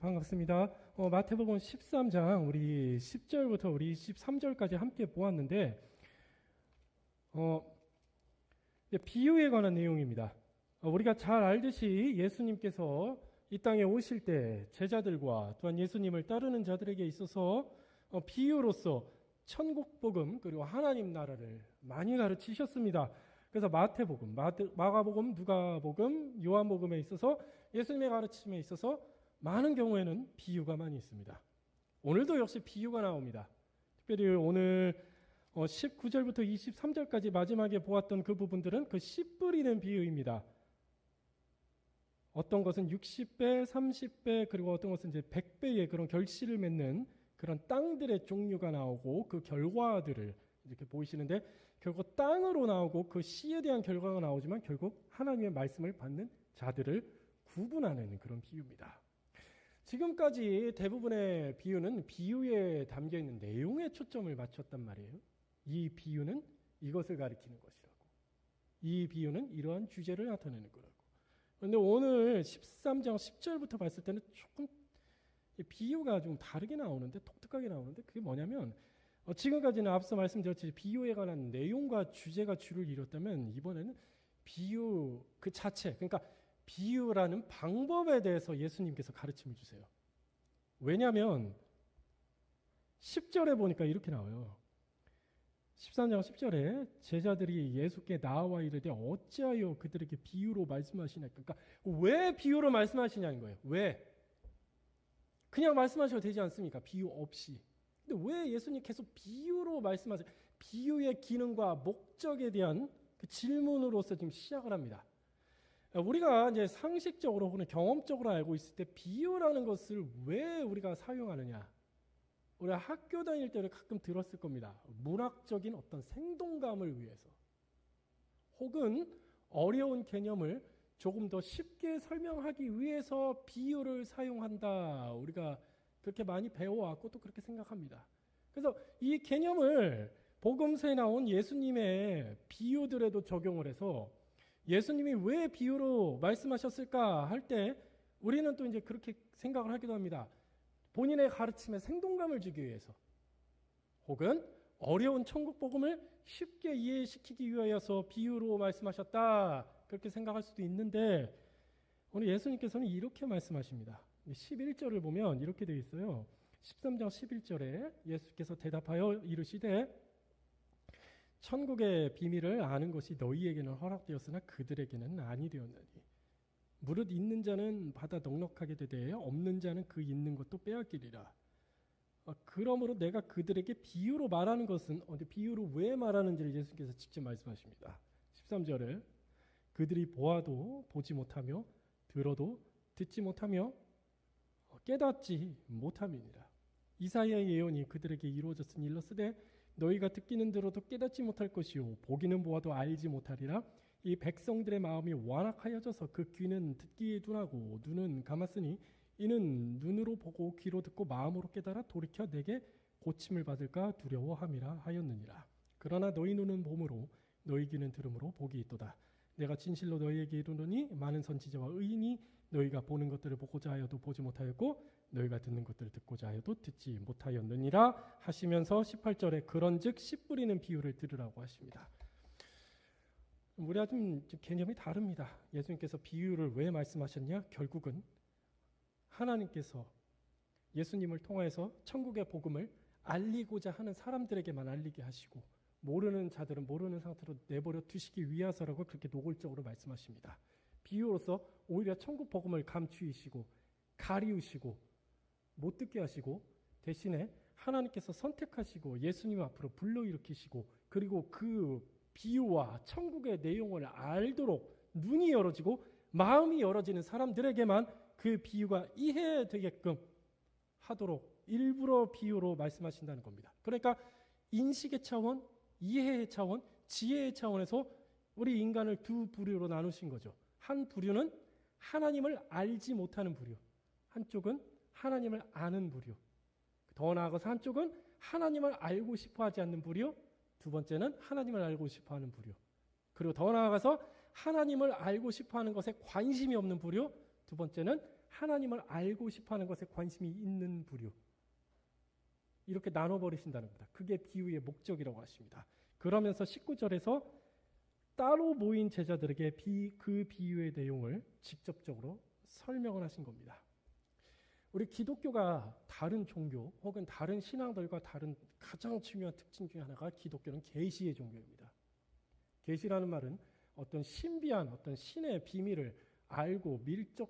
반갑습니다. 마태복음 13장 우리 10절부터 우리 13절까지 함께 보았는데 비유에 관한 내용입니다. 우리가 잘 알듯이 예수님께서 이 땅에 오실 때 제자들과 또한 예수님을 따르는 자들에게 있어서 비유로서 천국복음 그리고 하나님 나라를 많이 가르치셨습니다. 그래서 마태복음, 마가복음, 누가복음, 요한복음에 있어서 예수님의 가르침에 있어서 많은 경우에는 비유가 많이 있습니다. 오늘도 역시 비유가 나옵니다. 특별히 오늘 19절부터 23절까지 마지막에 보았던 그 부분들은 그 씨 뿌리는 비유입니다. 어떤 것은 60배, 30배, 그리고 어떤 것은 이제 100배의 그런 결실을 맺는 그런 땅들의 종류가 나오고 그 결과들을 이렇게 보이시는데 결국 땅으로 나오고 그 씨에 대한 결과가 나오지만 결국 하나님의 말씀을 받는 자들을 구분하는 그런 비유입니다. 지금까지 대부분의 비유는 비유에 담겨있는 내용에 초점을 맞췄단 말이에요. 이 비유는 이것을 가리키는 것이라고. 이 비유는 이러한 주제를 나타내는 거라고. 그런데 오늘 13장 10절부터 봤을 때는 조금 비유가 좀 다르게 나오는데 독특하게 나오는데 그게 뭐냐면 지금까지는 앞서 말씀드렸듯이 비유에 관한 내용과 주제가 주를 이뤘다면 이번에는 비유 그 자체 그러니까 비유라는 방법에 대해서 예수님께서 가르침을 주세요. 왜냐하면 10절에 보니까 이렇게 나와요. 13장 10절에 제자들이 예수께 나와 이르되 어찌하여 그들에게 비유로 말씀하시냐. 그러니까 왜 비유로 말씀하시냐는 거예요. 왜? 그냥 말씀하셔도 되지 않습니까? 비유 없이. 근데 왜 예수님 계속 비유로 말씀하세요? 비유의 기능과 목적에 대한 그 질문으로서 지금 시작을 합니다. 우리가 이제 상식적으로 혹은 경험적으로 알고 있을 때 비유라는 것을 왜 우리가 사용하느냐? 우리가 학교 다닐 때를 가끔 들었을 겁니다. 문학적인 어떤 생동감을 위해서 혹은 어려운 개념을 조금 더 쉽게 설명하기 위해서 비유를 사용한다. 우리가 그렇게 많이 배워왔고 또 그렇게 생각합니다. 그래서 이 개념을 복음서에 나온 예수님의 비유들에도 적용을 해서 예수님이 왜 비유로 말씀하셨을까 할 때 우리는 또 이제 그렇게 생각을 하기도 합니다. 본인의 가르침에 생동감을 주기 위해서 혹은 어려운 천국 복음을 쉽게 이해시키기 위하여서 비유로 말씀하셨다. 그렇게 생각할 수도 있는데 오늘 예수님께서는 이렇게 말씀하십니다. 11절을 보면 이렇게 되어 있어요. 13장 11절에 예수께서 대답하여 이르시되 천국의 비밀을 아는 것이 너희에게는 허락되었으나 그들에게는 아니 되었느니 무릇 있는 자는 받아 넉넉하게 되되 없는 자는 그 있는 것도 빼앗기리라. 그러므로 내가 그들에게 비유로 말하는 것은 비유로 왜 말하는지를 예수께서 직접 말씀하십니다. 13절에 그들이 보아도 보지 못하며 들어도 듣지 못하며 깨닫지 못함이니라. 이사야의 예언이 그들에게 이루어졌으니 일렀으되 너희가 듣기는 들어도 깨닫지 못할 것이요 보기는 보아도 알지 못하리라. 이 백성들의 마음이 완악하여져서 그 귀는 듣기에 둔하고 눈은 감았으니 이는 눈으로 보고 귀로 듣고 마음으로 깨달아 돌이켜 내게 고침을 받을까 두려워함이라 하였느니라. 그러나 너희 눈은 봄으로 너희 귀는 들음으로 복이 있도다. 내가 진실로 너희에게 이르노니 많은 선지자와 의인이 너희가 보는 것들을 보고자 하여도 보지 못하였고 너희가 듣는 것들을 듣고자 하여도 듣지 못하였느니라 하시면서 18절에 그런즉 씨 뿌리는 비유를 들으라고 하십니다. 우리가 좀 개념이 다릅니다. 예수님께서 비유를 왜 말씀하셨냐? 결국은 하나님께서 예수님을 통해서 천국의 복음을 알리고자 하는 사람들에게만 알리게 하시고 모르는 자들은 모르는 상태로 내버려 두시기 위해서라고 그렇게 노골적으로 말씀하십니다. 비유로서 오히려 천국 복음을 감추이시고 가리우시고 못 듣게 하시고 대신에 하나님께서 선택하시고 예수님 앞으로 불러일으키시고 그리고 그 비유와 천국의 내용을 알도록 눈이 열어지고 마음이 열어지는 사람들에게만 그 비유가 이해되게끔 하도록 일부러 비유로 말씀하신다는 겁니다. 그러니까 인식의 차원, 이해의 차원, 지혜의 차원에서 우리 인간을 두 부류로 나누신 거죠. 한 부류는 하나님을 알지 못하는 부류, 한쪽은 하나님을 아는 부류, 더 나아가서 한쪽은 하나님을 알고 싶어하지 않는 부류, 두 번째는 하나님을 알고 싶어하는 부류, 그리고 더 나아가서 하나님을 알고 싶어하는 것에 관심이 없는 부류, 두 번째는 하나님을 알고 싶어하는 것에 관심이 있는 부류, 이렇게 나눠버리신다는 겁니다. 그게 비유의 목적이라고 하십니다. 그러면서 19절에서 따로 모인 제자들에게 그 비유의 내용을 직접적으로 설명을 하신 겁니다. 우리 기독교가 다른 종교 혹은 다른 신앙들과 다른 가장 중요한 특징 중에 하나가 기독교는 계시의 종교입니다. 계시라는 말은 어떤 신비한 어떤 신의 비밀을 알고 밀접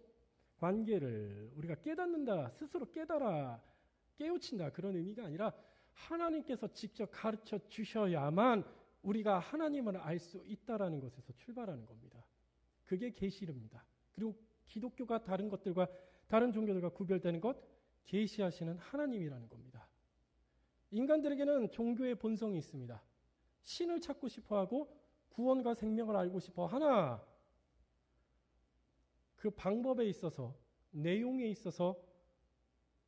관계를 우리가 깨닫는다, 스스로 깨달아 깨우친다, 그런 의미가 아니라 하나님께서 직접 가르쳐 주셔야만 우리가 하나님을 알 수 있다라는 것에서 출발하는 겁니다. 그게 계시입니다. 그리고 기독교가 다른 것들과 다른 종교들과 구별되는 것, 계시하시는 하나님이라는 겁니다. 인간들에게는 종교의 본성이 있습니다. 신을 찾고 싶어하고 구원과 생명을 알고 싶어 하나, 그 방법에 있어서, 내용에 있어서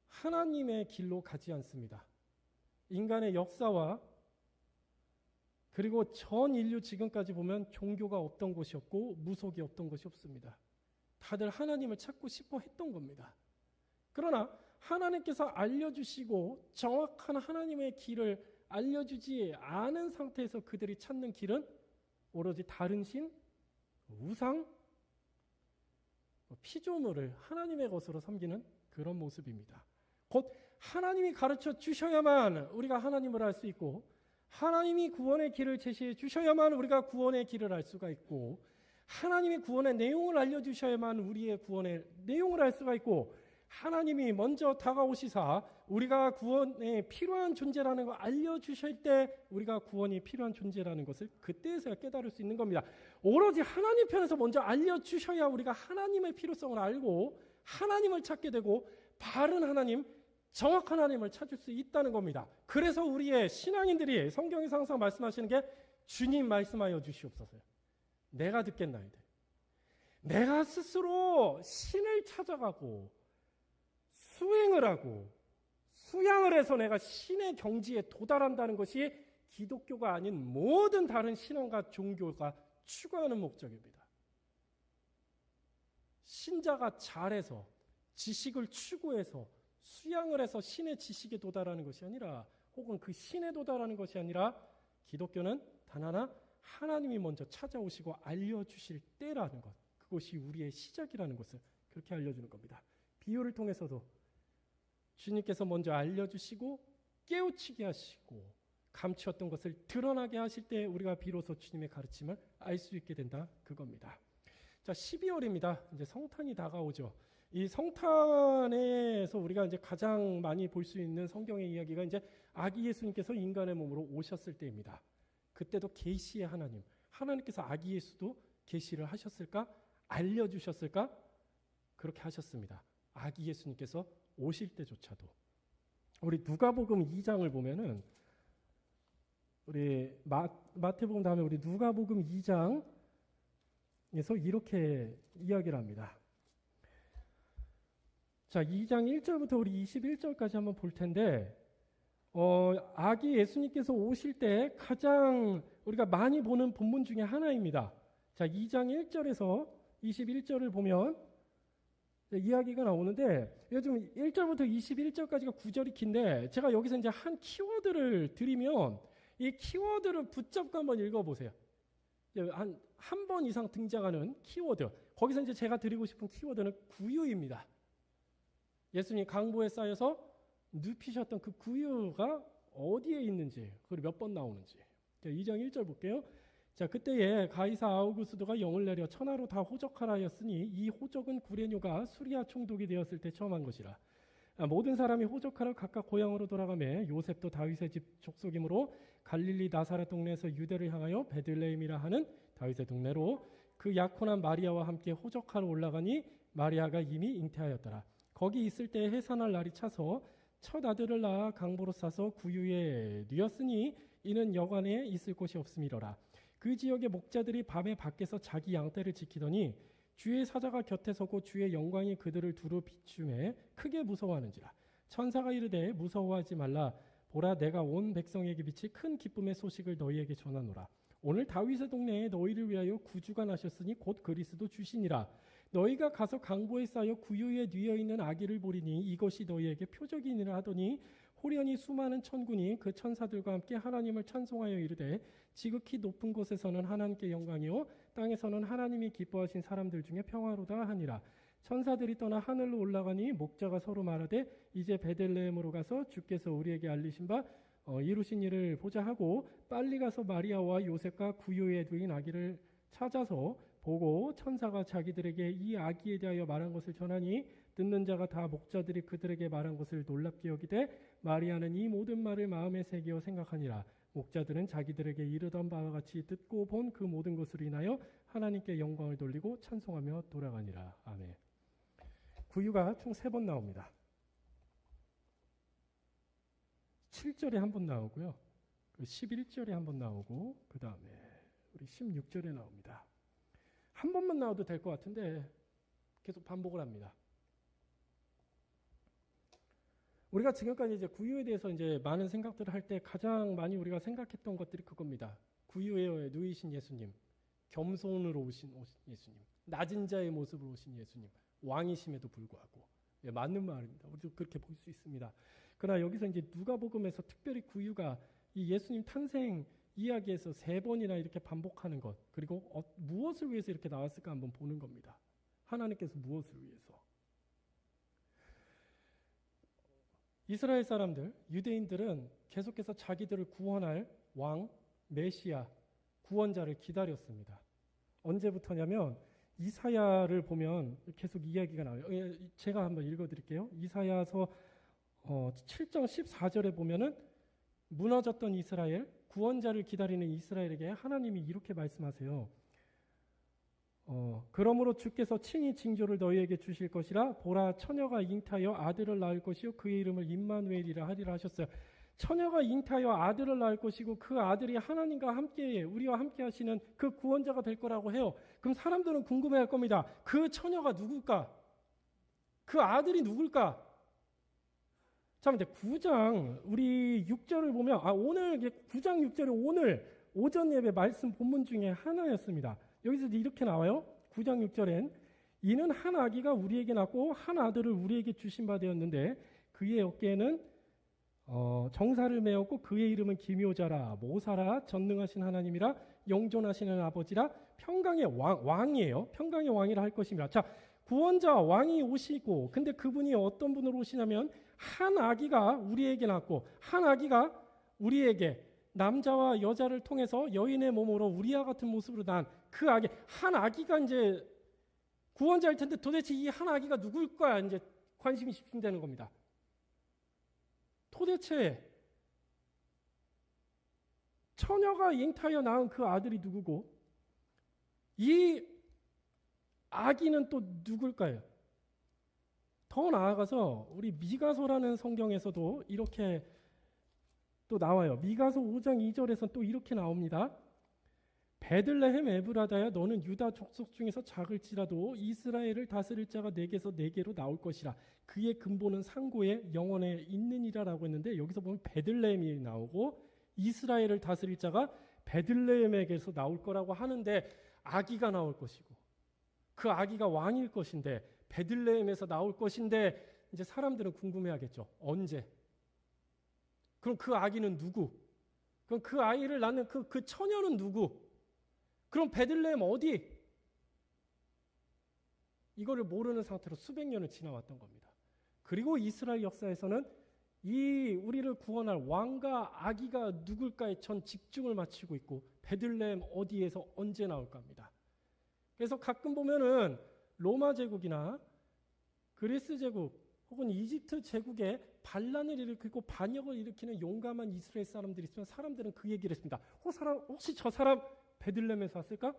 하나님의 길로 가지 않습니다. 인간의 역사와 그리고 전 인류 지금까지 보면 종교가 없던 곳이 없고 무속이 없던 곳이 없습니다. 다들 하나님을 찾고 싶어 했던 겁니다. 그러나 하나님께서 알려주시고 정확한 하나님의 길을 알려주지 않은 상태에서 그들이 찾는 길은 오로지 다른 신, 우상, 피조물을 하나님의 것으로 섬기는 그런 모습입니다. 곧 하나님이 가르쳐 주셔야만 우리가 하나님을 알 수 있고, 하나님이 구원의 길을 제시해 주셔야만 우리가 구원의 길을 알 수가 있고, 하나님이 구원의 내용을 알려주셔야만 우리의 구원의 내용을 알 수가 있고, 하나님이 먼저 다가오시사 우리가 구원에 필요한 존재라는 걸 알려주실 때 우리가 구원이 필요한 존재라는 것을 그때서야 깨달을 수 있는 겁니다. 오로지 하나님 편에서 먼저 알려주셔야 우리가 하나님의 필요성을 알고 하나님을 찾게 되고 바른 하나님, 정확한 하나님을 찾을 수 있다는 겁니다. 그래서 우리의 신앙인들이 성경에서 항상 말씀하시는 게 주님 말씀하여 주시옵소서요. 내가 듣겠나이다. 내가 스스로 신을 찾아가고 수행을 하고 수양을 해서 내가 신의 경지에 도달한다는 것이 기독교가 아닌 모든 다른 신앙과 종교가 추구하는 목적입니다. 신자가 잘해서 지식을 추구해서 수양을 해서 신의 지식에 도달하는 것이 아니라, 혹은 그 신에 도달하는 것이 아니라, 기독교는 단 하나 하나님이 먼저 찾아오시고 알려주실 때라는 것, 그것이 우리의 시작이라는 것을 그렇게 알려주는 겁니다. 비유를 통해서도 주님께서 먼저 알려주시고 깨우치게 하시고 감추었던 것을 드러나게 하실 때 우리가 비로소 주님의 가르침을 알 수 있게 된다, 그겁니다. 자, 12월입니다. 이제 성탄이 다가오죠. 이 성탄에서 우리가 이제 가장 많이 볼 수 있는 성경의 이야기가 이제 아기 예수님께서 인간의 몸으로 오셨을 때입니다. 그때도 계시의 하나님, 하나님께서 아기 예수도 계시를 하셨을까? 알려주셨을까? 그렇게 하셨습니다. 아기 예수님께서 오실 때조차도. 우리 누가복음 2장을 보면은, 우리 마태복음 다음에 우리 누가복음 2장에서 이렇게 이야기를 합니다. 자, 2장 1절부터 우리 21절까지 한번 볼 텐데, 아기 예수님께서 오실 때 가장 우리가 많이 보는 본문 중에 하나입니다. 자, 2장 1절에서 21절을 보면 이야기가 나오는데, 요즘 1절부터 21절까지가 구절이 긴데, 제가 여기서 이제 한 키워드를 드리면 이 키워드를 붙잡고 한번 읽어보세요. 한 번 이상 등장하는 키워드. 거기서 이제 제가 드리고 싶은 키워드는 구유입니다. 예수님 강보에 쌓여서 눕히셨던 그 구유가 어디에 있는지, 그리고 몇 번 나오는지. 자, 2장 1절 볼게요. 자, 그때에 가이사 아우구스도가 영을 내려 천하로 다 호적하라 하였으니 이 호적은 구레뇨가 수리아 총독이 되었을 때 처음 한 것이라. 모든 사람이 호적하러 각각 고향으로 돌아가매 요셉도 다윗의 집 족속이므로 갈릴리 나사렛 동네에서 유대를 향하여 베들레헴이라 하는 다윗의 동네로 그 약혼한 마리아와 함께 호적하러 올라가니 마리아가 이미 잉태하였더라. 거기 있을 때 해산할 날이 차서 첫 아들을 낳아 강보로 싸서 구유에 뉘었으니 이는 여관에 있을 곳이 없음이로라. 그 지역의 목자들이 밤에 밖에서 자기 양떼를 지키더니 주의 사자가 곁에 서고 주의 영광이 그들을 두루 비추매 크게 무서워하는지라. 천사가 이르되 무서워하지 말라. 보라, 내가 온 백성에게 비치 큰 기쁨의 소식을 너희에게 전하노라. 오늘 다윗의 동네에 너희를 위하여 구주가 나셨으니 곧 그리스도 주시니라. 너희가 가서 강보에 쌓여 구유에 뉘어 있는 아기를 보리니 이것이 너희에게 표적이니라 하더니 호련히 수많은 천군이 그 천사들과 함께 하나님을 찬송하여 이르되 지극히 높은 곳에서는 하나님께 영광이요 땅에서는 하나님이 기뻐하신 사람들 중에 평화로다 하니라. 천사들이 떠나 하늘로 올라가니 목자가 서로 말하되 이제 베들레헴으로 가서 주께서 우리에게 알리신 바 이루신 일을 보자 하고 빨리 가서 마리아와 요셉과 구유에 두인 아기를 찾아서 보고 천사가 자기들에게 이 아기에 대하여 말한 것을 전하니 듣는 자가 다 목자들이 그들에게 말한 것을 놀랍게 여기되 마리아는 이 모든 말을 마음에 새겨 생각하니라. 목자들은 자기들에게 이르던 바와 같이 듣고 본 그 모든 것으로 인하여 하나님께 영광을 돌리고 찬송하며 돌아가니라. 아멘. 구유가 총 3번 나옵니다. 7절에 한 번 나오고요. 11절에 한 번 나오고 그 다음에 우리 16절에 나옵니다. 한 번만 나와도 될 것 같은데 계속 반복을 합니다. 우리가 지금까지 이제 구유에 대해서 이제 많은 생각들을 할 때 가장 많이 우리가 생각했던 것들이 그겁니다. 구유에 누이신 예수님, 겸손으로 오신 예수님, 낮은 자의 모습으로 오신 예수님, 왕이심에도 불구하고 맞는 말입니다. 우리도 그렇게 볼 수 있습니다. 그러나 여기서 이제 누가복음에서 특별히 구유가 이 예수님 탄생 이야기에서 3번이나 이렇게 반복하는 것, 그리고 무엇을 위해서 이렇게 나왔을까 한번 보는 겁니다. 하나님께서 무엇을 위해서? 이스라엘 사람들, 유대인들은 계속해서 자기들을 구원할 왕, 메시아, 구원자를 기다렸습니다. 언제부터냐면 이사야를 보면 계속 이야기가 나와요. 제가 한번 읽어드릴게요. 이사야서 7장 14절에 보면은 무너졌던 이스라엘, 구원자를 기다리는 이스라엘에게 하나님이 이렇게 말씀하세요. 그러므로 주께서 친히 징조를 너희에게 주실 것이라 보라 처녀가 잉타하여 아들을 낳을 것이요 그의 이름을 임마누엘이라 하리라 하셨어요. 처녀가 잉타하여 아들을 낳을 것이고 그 아들이 하나님과 함께 우리와 함께 하시는 그 구원자가 될 거라고 해요. 그럼 사람들은 궁금해할 겁니다. 그 처녀가 누굴까? 그 아들이 누굴까? 자, 이제 9장 우리 6절을 보면 오늘 9장 6절이 오늘 오전 예배 말씀 본문 중에 하나였습니다. 여기서 이렇게 나와요. 9장 6절엔 이는 한 아기가 우리에게 낳고 한 아들을 우리에게 주신 바 되었는데 그의 어깨에는 정사를 메었고 그의 이름은 기묘자라 모사라 전능하신 하나님이라 영존하시는 아버지라 평강의 왕이에요. 평강의 왕이라 할 것입니다. 자, 구원자 왕이 오시고 근데 그분이 어떤 분으로 오시냐면 한 아기가 우리에게 낳고 한 아기가 우리에게 남자와 여자를 통해서 여인의 몸으로 우리와 같은 모습으로 난 그 아기, 한 아기가 이제 구원자일 텐데 도대체 이 한 아기가 누굴까 이제 관심이 집중되는 겁니다. 도대체 처녀가 잉타하여 낳은 그 아들이 누구고 이 아기는 또 누굴까요? 더 나아가서 우리 미가서라는 성경에서도 이렇게 또 나와요. 미가서 5장 2절에서 또 이렇게 나옵니다. 베들레헴 에브라다야 너는 유다 족속 중에서 작을지라도 이스라엘을 다스릴 자가 내게서 내게로 나올 것이라 그의 근본은 상고에 영원에 있느니라라고 했는데 여기서 보면 베들레헴이 나오고 이스라엘을 다스릴 자가 베들레헴에게서 나올 거라고 하는데 아기가 나올 것이고 그 아기가 왕일 것인데 베들레헴에서 나올 것인데 이제 사람들은 궁금해하겠죠. 언제? 그럼 그 아기는 누구? 그럼 그 아이를 낳는 그 처녀는 누구? 그럼 베들레헴 어디? 이거를 모르는 상태로 수백 년을 지나왔던 겁니다. 그리고 이스라엘 역사에서는 이 우리를 구원할 왕과 아기가 누굴까에 전 집중을 맞추고 있고 베들레헴 어디에서 언제 나올까 합니다. 그래서 가끔 보면은 로마 제국이나 그리스 제국 혹은 이집트 제국에 반란을 일으키고 반역을 일으키는 용감한 이스라엘 사람들이 있으면 사람들은 그 얘기를 했습니다. 혹시 저 사람 베들레헴에서 왔을까?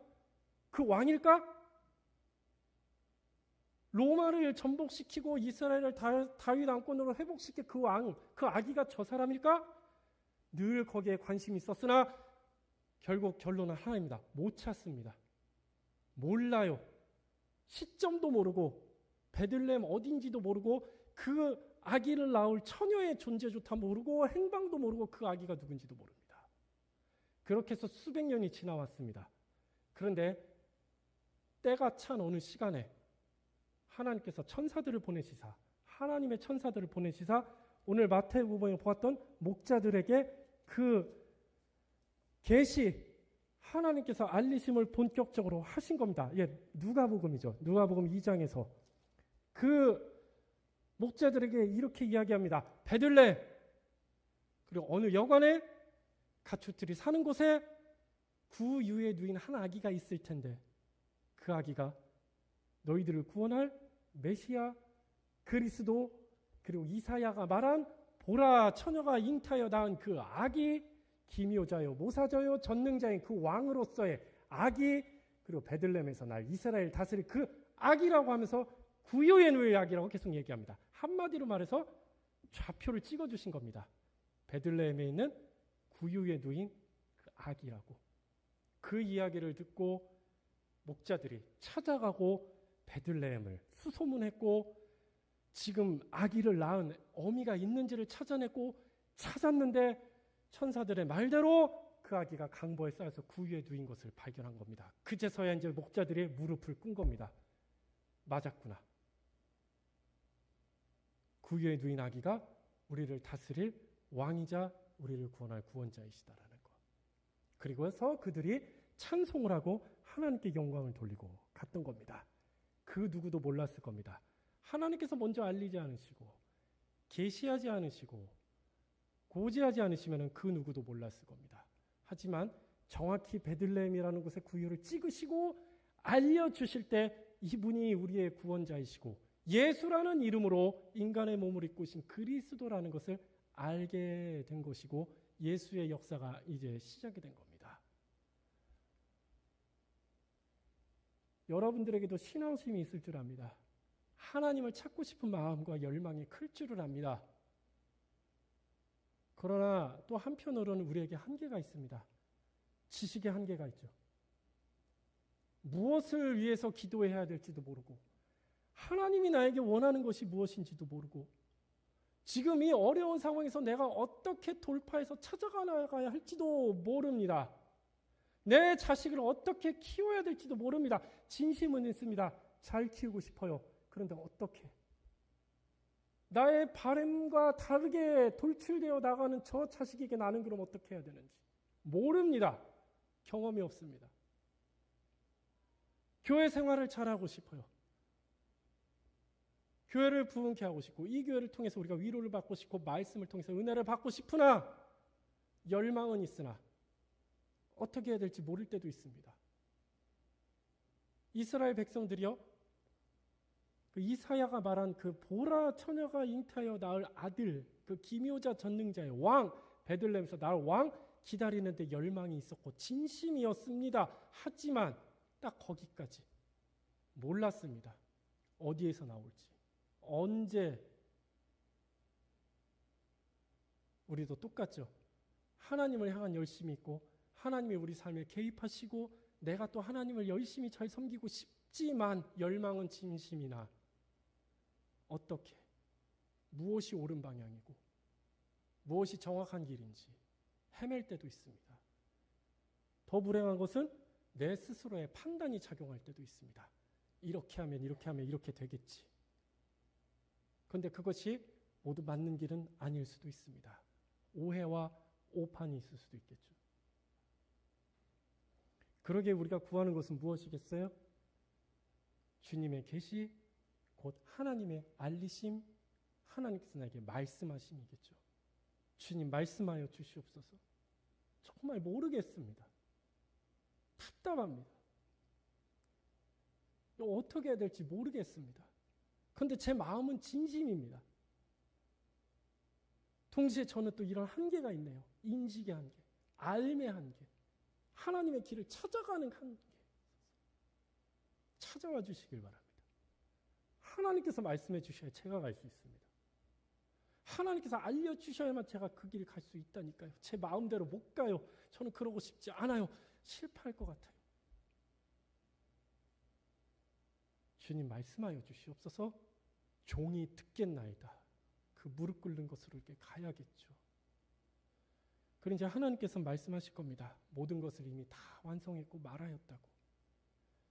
그 왕일까? 로마를 전복시키고 이스라엘을 다윗 왕권으로 회복시킨 그 왕, 그 아기가 저 사람일까? 늘 거기에 관심이 있었으나 결국 결론은 하나입니다. 못 찾습니다. 몰라요. 시점도 모르고 베들레헴 어딘지도 모르고 그 아기를 낳을 처녀의 존재조차 모르고 행방도 모르고 그 아기가 누군지도 모릅니다. 그렇게 해서 수백 년이 지나왔습니다. 그런데 때가 찬 어느 시간에 하나님께서 천사들을 보내시사, 하나님의 천사들을 보내시사 오늘 마태복음에 보았던 목자들에게 그 계시, 하나님께서 알리심을 본격적으로 하신 겁니다. 누가복음이죠. 누가복음 2장에서 그 목자들에게 이렇게 이야기합니다. 베들레, 그리고 어느 여관에 가축들이 사는 곳에 구유에 누인 한 아기가 있을 텐데 그 아기가 너희들을 구원할 메시아 그리스도, 그리고 이사야가 말한 보라 처녀가 잉타하여 낳은 그 아기, 기묘자요 모사자요 전능자인 그 왕으로서의 아기, 그리고 베들레헴에서 날 이스라엘 다스릴 그 아기라고 하면서 구유에 누일 아기라고 계속 얘기합니다. 한마디로 말해서 좌표를 찍어주신 겁니다. 베들레헴에 있는 구유에 누인 그 아기라고. 그 이야기를 듣고 목자들이 찾아가고 베들레헴을 수소문했고 지금 아기를 낳은 어미가 있는지를 찾아냈고 찾았는데 천사들의 말대로 그 아기가 강보에 쌓여서 구유에 누인 것을 발견한 겁니다. 그제서야 이제 목자들이 무릎을 꿇은 겁니다. 맞았구나. 구유에 누인 아기가 우리를 다스릴 왕이자 우리를 구원할 구원자이시다라는 것. 그리고서 그들이 찬송을 하고 하나님께 영광을 돌리고 갔던 겁니다. 그 누구도 몰랐을 겁니다. 하나님께서 먼저 알리지 않으시고 계시하지 않으시고 고지하지 않으시면 그 누구도 몰랐을 겁니다. 하지만 정확히 베들레헴이라는 곳에 구유를 찍으시고 알려주실 때 이분이 우리의 구원자이시고 예수라는 이름으로 인간의 몸을 입고 오신 그리스도라는 것을 알게 된 것이고 예수의 역사가 이제 시작이 된 겁니다. 여러분들에게도 신앙심이 있을 줄 압니다. 하나님을 찾고 싶은 마음과 열망이 클 줄을 압니다. 그러나 또 한편으로는 우리에게 한계가 있습니다. 지식의 한계가 있죠. 무엇을 위해서 기도해야 될지도 모르고 하나님이 나에게 원하는 것이 무엇인지도 모르고 지금 이 어려운 상황에서 내가 어떻게 돌파해서 찾아가야 할지도 모릅니다. 내 자식을 어떻게 키워야 될지도 모릅니다. 진심은 있습니다. 잘 키우고 싶어요. 그런데 어떻게? 나의 바람과 다르게 돌출되어 나가는 저 자식에게 나는 그럼 어떻게 해야 되는지 모릅니다. 경험이 없습니다. 교회 생활을 잘하고 싶어요. 교회를 부흥케 하고 싶고 이 교회를 통해서 우리가 위로를 받고 싶고 말씀을 통해서 은혜를 받고 싶으나 열망은 있으나 어떻게 해야 될지 모를 때도 있습니다. 이스라엘 백성들이요, 그 이사야가 말한 그 보라 처녀가 잉타하여 낳을 아들, 그 기묘자 전능자의 왕, 베들레헴에서 낳을 왕 기다리는데 열망이 있었고 진심이었습니다. 하지만 딱 거기까지 몰랐습니다. 어디에서 나올지, 언제. 우리도 똑같죠. 하나님을 향한 열심이 있고 하나님이 우리 삶에 개입하시고 내가 또 하나님을 열심히 잘 섬기고 싶지만 열망은 진심이나 어떻게, 무엇이 옳은 방향이고 무엇이 정확한 길인지 헤맬 때도 있습니다. 더 불행한 것은 내 스스로의 판단이 작용할 때도 있습니다. 이렇게 하면 이렇게 되겠지. 그런데 그것이 모두 맞는 길은 아닐 수도 있습니다. 오해와 오판이 있을 수도 있겠죠. 그러기에 우리가 구하는 것은 무엇이겠어요? 주님의 계시, 곧 하나님의 알리심, 하나님께서 나에게 말씀하심이겠죠. 주님 말씀하여 주시옵소서. 정말 모르겠습니다. 답답합니다. 어떻게 해야 될지 모르겠습니다. 그런데 제 마음은 진심입니다. 동시에 저는 또 이런 한계가 있네요. 인식의 한계, 알의 한계, 하나님의 길을 찾아가는 한계. 찾아와 주시길 바랍니다. 하나님께서 말씀해 주셔야 제가 갈 수 있습니다. 하나님께서 알려주셔야만 제가 그 길을 갈 수 있다니까요. 제 마음대로 못 가요. 저는 그러고 싶지 않아요. 실패할 것 같아요. 주님 말씀하여 주시옵소서. 종이 듣겠나이다. 그 무릎 꿇는 것으로 이렇게 가야겠죠. 그리고 이제 하나님께서 말씀하실 겁니다. 모든 것을 이미 다 완성했고 말하였다고.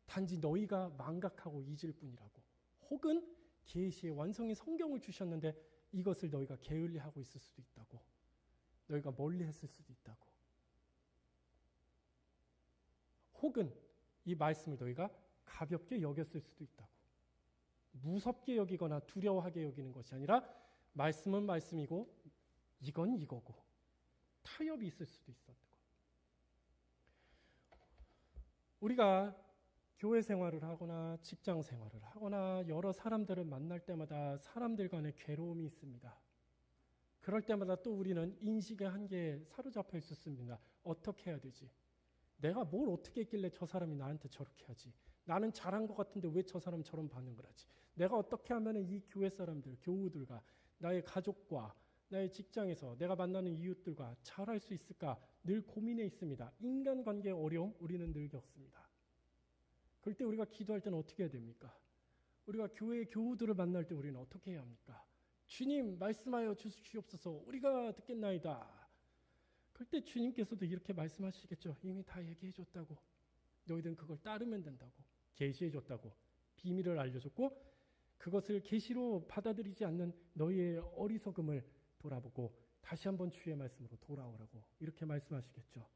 단지 너희가 망각하고 잊을 뿐이라고. 혹은 계시의 완성의 성경을 주셨는데 이것을 너희가 게을리하고 있을 수도 있다고. 너희가 멀리 했을 수도 있다고. 혹은 이 말씀을 너희가 가볍게 여겼을 수도 있다고. 무섭게 여기거나 두려워하게 여기는 것이 아니라 말씀은 말씀이고 이건 이거고 타협이 있을 수도 있었다고. 우리가 교회 생활을 하거나 직장 생활을 하거나 여러 사람들을 만날 때마다 사람들 간의 괴로움이 있습니다. 그럴 때마다 또 우리는 인식의 한계에 사로잡혀 있었습니다. 어떻게 해야 되지? 내가 뭘 어떻게 했길래 저 사람이 나한테 저렇게 하지? 나는 잘한 것 같은데 왜 저 사람 저런 반응을 하지? 내가 어떻게 하면 이 교회 사람들, 교우들과 나의 가족과 나의 직장에서 내가 만나는 이웃들과 잘할 수 있을까? 늘 고민해 있습니다. 인간관계의 어려움 우리는 늘 겪습니다. 그럴 때 우리가 기도할 때는 어떻게 해야 됩니까? 우리가 교회의 교우들을 만날 때 우리는 어떻게 해야 합니까? 주님 말씀하여 주시옵소서 우리가 듣겠나이다. 그럴 때 주님께서도 이렇게 말씀하시겠죠. 이미 다 얘기해 줬다고. 너희들은 그걸 따르면 된다고. 계시해 줬다고. 비밀을 알려줬고 그것을 계시로 받아들이지 않는 너희의 어리석음을 돌아보고 다시 한번 주의 말씀으로 돌아오라고 이렇게 말씀하시겠죠.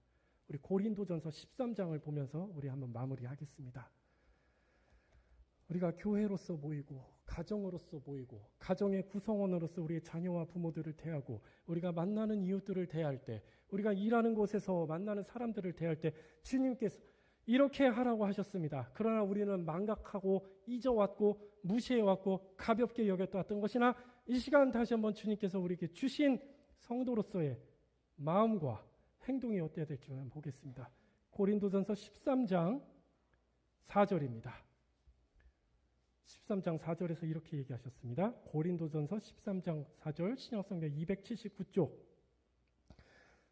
우리 고린도전서 13장을 보면서 우리 한번 마무리하겠습니다. 우리가 교회로서 모이고 가정으로서 모이고 가정의 구성원으로서 우리의 자녀와 부모들을 대하고 우리가 만나는 이웃들을 대할 때 우리가 일하는 곳에서 만나는 사람들을 대할 때 주님께서 이렇게 하라고 하셨습니다. 그러나 우리는 망각하고 잊어왔고 무시해왔고 가볍게 여겼던 것이나 이 시간 다시 한번 주님께서 우리에게 주신 성도로서의 마음과 행동이 어때야 될지 한번 보겠습니다. 고린도전서 13장 4절입니다. 13장 4절에서 이렇게 얘기하셨습니다. 고린도전서 13장 4절 신약성경 279쪽.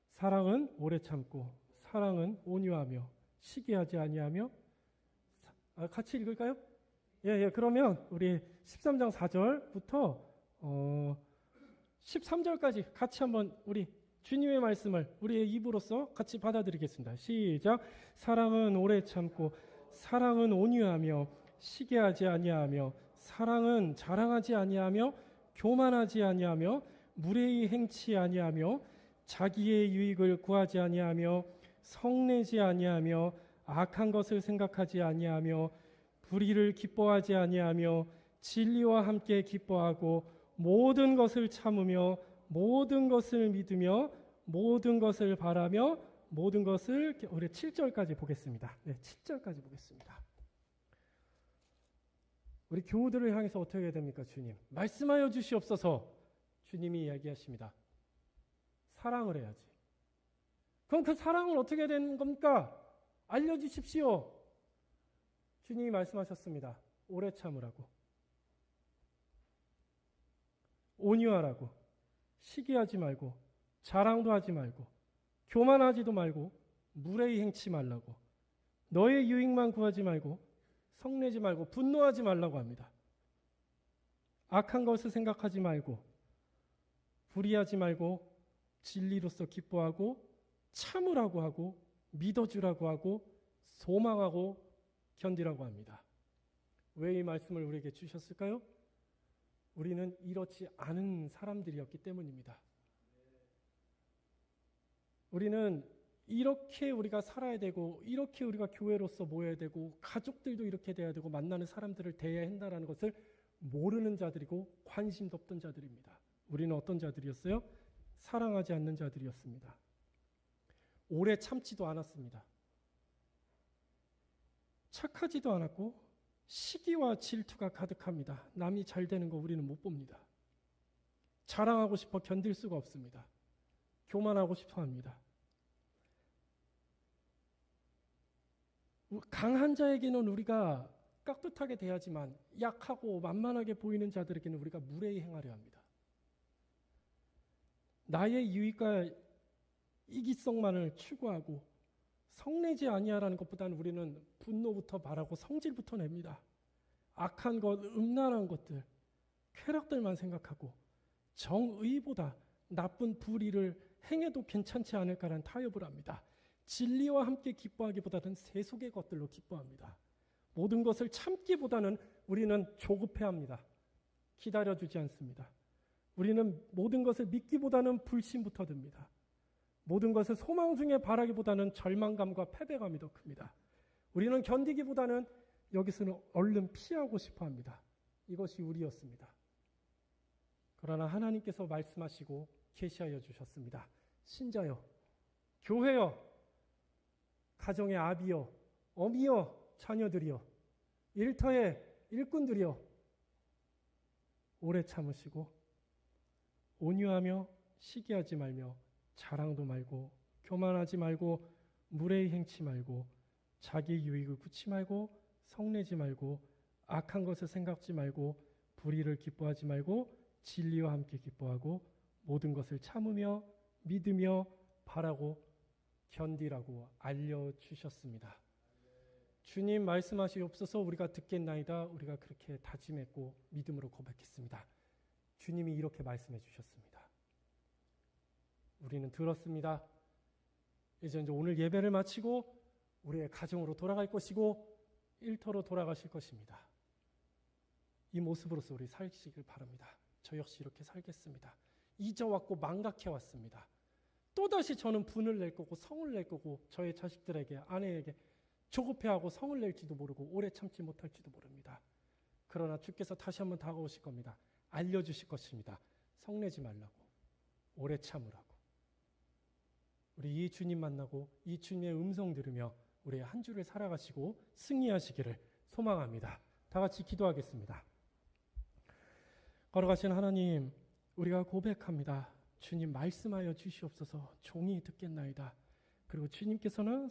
사랑은 오래 참고 사랑은 온유하며 시기하지 아니하며 같이 읽을까요? 예, 그러면 우리 13장 4절부터 13절까지 같이 한번 우리 주님의 말씀을 우리의 입으로서 같이 받아들이겠습니다. 시작. 사랑은 오래 참고 사랑은 온유하며 시기하지 아니하며 사랑은 자랑하지 아니하며 교만하지 아니하며 무례히 행치 아니하며 자기의 유익을 구하지 아니하며 성내지 아니하며 악한 것을 생각하지 아니하며 불의를 기뻐하지 아니하며 진리와 함께 기뻐하고 모든 것을 참으며 모든 것을 믿으며 모든 것을 바라며 모든 것을 우리 7절까지 보겠습니다. 네, 7절까지 보겠습니다. 우리 교우들을 향해서 어떻게 해야 됩니까? 주님 말씀하여 주시옵소서. 주님이 이야기하십니다. 사랑을 해야지. 그럼 그 사랑을 어떻게 해야 되는 겁니까? 알려주십시오. 주님이 말씀하셨습니다. 오래 참으라고, 온유하라고, 시기하지 말고 자랑도 하지 말고 교만하지도 말고 무례히 행치 말라고, 너의 유익만 구하지 말고 성내지 말고 분노하지 말라고 합니다. 악한 것을 생각하지 말고 불의하지 말고 진리로서 기뻐하고 참으라고 하고 믿어주라고 하고 소망하고 견디라고 합니다. 왜 이 말씀을 우리에게 주셨을까요? 우리는 이렇지 않은 사람들이었기 때문입니다. 우리는 이렇게 우리가 살아야 되고 이렇게 우리가 교회로서 모여야 되고 가족들도 이렇게 돼야 되고 만나는 사람들을 대해야 한다는 것을 모르는 자들이고 관심도 없던 자들입니다. 우리는 어떤 자들이었어요? 사랑하지 않는 자들이었습니다. 오래 참지도 않았습니다. 착하지도 않았고 시기와 질투가 가득합니다. 남이 잘 되는 거 우리는 못 봅니다. 자랑하고 싶어 견딜 수가 없습니다. 교만하고 싶어 합니다. 강한 자에게는 우리가 깍듯하게 대하지만 약하고 만만하게 보이는 자들에게는 우리가 무례히 행하려 합니다. 나의 유익과 이기성만을 추구하고 성내지 아니하라는 것보다는 우리는 분노부터 바라고 성질부터 냅니다. 악한 것, 음란한 것들, 쾌락들만 생각하고 정의보다 나쁜 불의를 행해도 괜찮지 않을까라는 타협을 합니다. 진리와 함께 기뻐하기보다는 세속의 것들로 기뻐합니다. 모든 것을 참기보다는 우리는 조급해합니다. 기다려주지 않습니다. 우리는 모든 것을 믿기보다는 불신부터 듭니다. 모든 것을 소망 중에 바라기보다는 절망감과 패배감이 더 큽니다. 우리는 견디기보다는 여기서는 얼른 피하고 싶어 합니다. 이것이 우리였습니다. 그러나 하나님께서 말씀하시고 계시하여 주셨습니다. 신자여, 교회여, 가정의 아비여, 어미여, 자녀들이여, 일터의 일꾼들이여, 오래 참으시고 온유하며 시기하지 말며 자랑도 말고 교만하지 말고 무례히 행치 말고 자기 유익을 굳지 말고 성내지 말고 악한 것을 생각지 말고 불의를 기뻐하지 말고 진리와 함께 기뻐하고 모든 것을 참으며 믿으며 바라고 견디라고 알려주셨습니다. 주님 말씀하시옵소서. 우리가 듣겠나이다. 우리가 그렇게 다짐했고 믿음으로 고백했습니다. 주님이 이렇게 말씀해 주셨습니다. 우리는 들었습니다. 이제 오늘 예배를 마치고 우리의 가정으로 돌아갈 것이고 일터로 돌아가실 것입니다. 이 모습으로서 우리 살기를 바랍니다. 저 역시 이렇게 살겠습니다. 잊어왔고 망각해왔습니다. 또다시 저는 분을 낼 거고 성을 낼 거고 저의 자식들에게 아내에게 조급해하고 성을 낼지도 모르고 오래 참지 못할지도 모릅니다. 그러나 주께서 다시 한번 다가오실 겁니다. 알려주실 것입니다. 성내지 말라고, 오래 참으라고. 우리 이 주님 만나고 이 주님의 음성 들으며 우리의 한 주를 살아가시고 승리하시기를 소망합니다. 다 같이 기도하겠습니다. 걸어가신 하나님, 우리가 고백합니다. 주님 말씀하여 주시옵소서. 종이 듣겠나이다. 그리고 주님께서는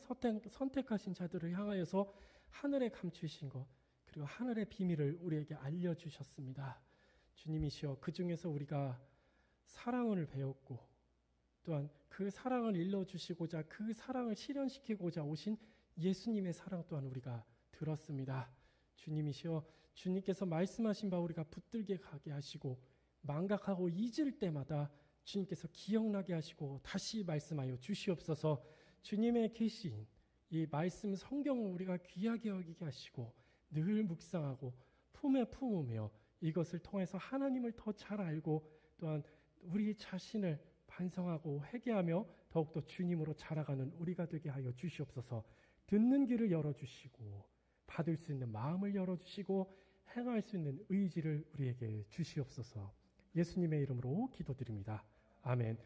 선택하신 자들을 향하여서 하늘에 감추신 것 그리고 하늘의 비밀을 우리에게 알려주셨습니다. 주님이시여, 그 중에서 우리가 사랑을 배웠고 또한 그 사랑을 일러주시고자 그 사랑을 실현시키고자 오신 예수님의 사랑 또한 우리가 들었습니다. 주님이시여, 주님께서 말씀하신 바 우리가 붙들게 가게 하시고 망각하고 잊을 때마다 주님께서 기억나게 하시고 다시 말씀하여 주시옵소서. 주님의 계신 이 말씀 성경을 우리가 귀하게 여기게 하시고 늘 묵상하고 품에 품으며 이것을 통해서 하나님을 더 잘 알고 또한 우리 자신을 반성하고 회개하며 더욱더 주님으로 자라가는 우리가 되게 하여 주시옵소서. 듣는 길을 열어주시고 받을 수 있는 마음을 열어주시고 행할 수 있는 의지를 우리에게 주시옵소서. 예수님의 이름으로 기도드립니다. 아멘.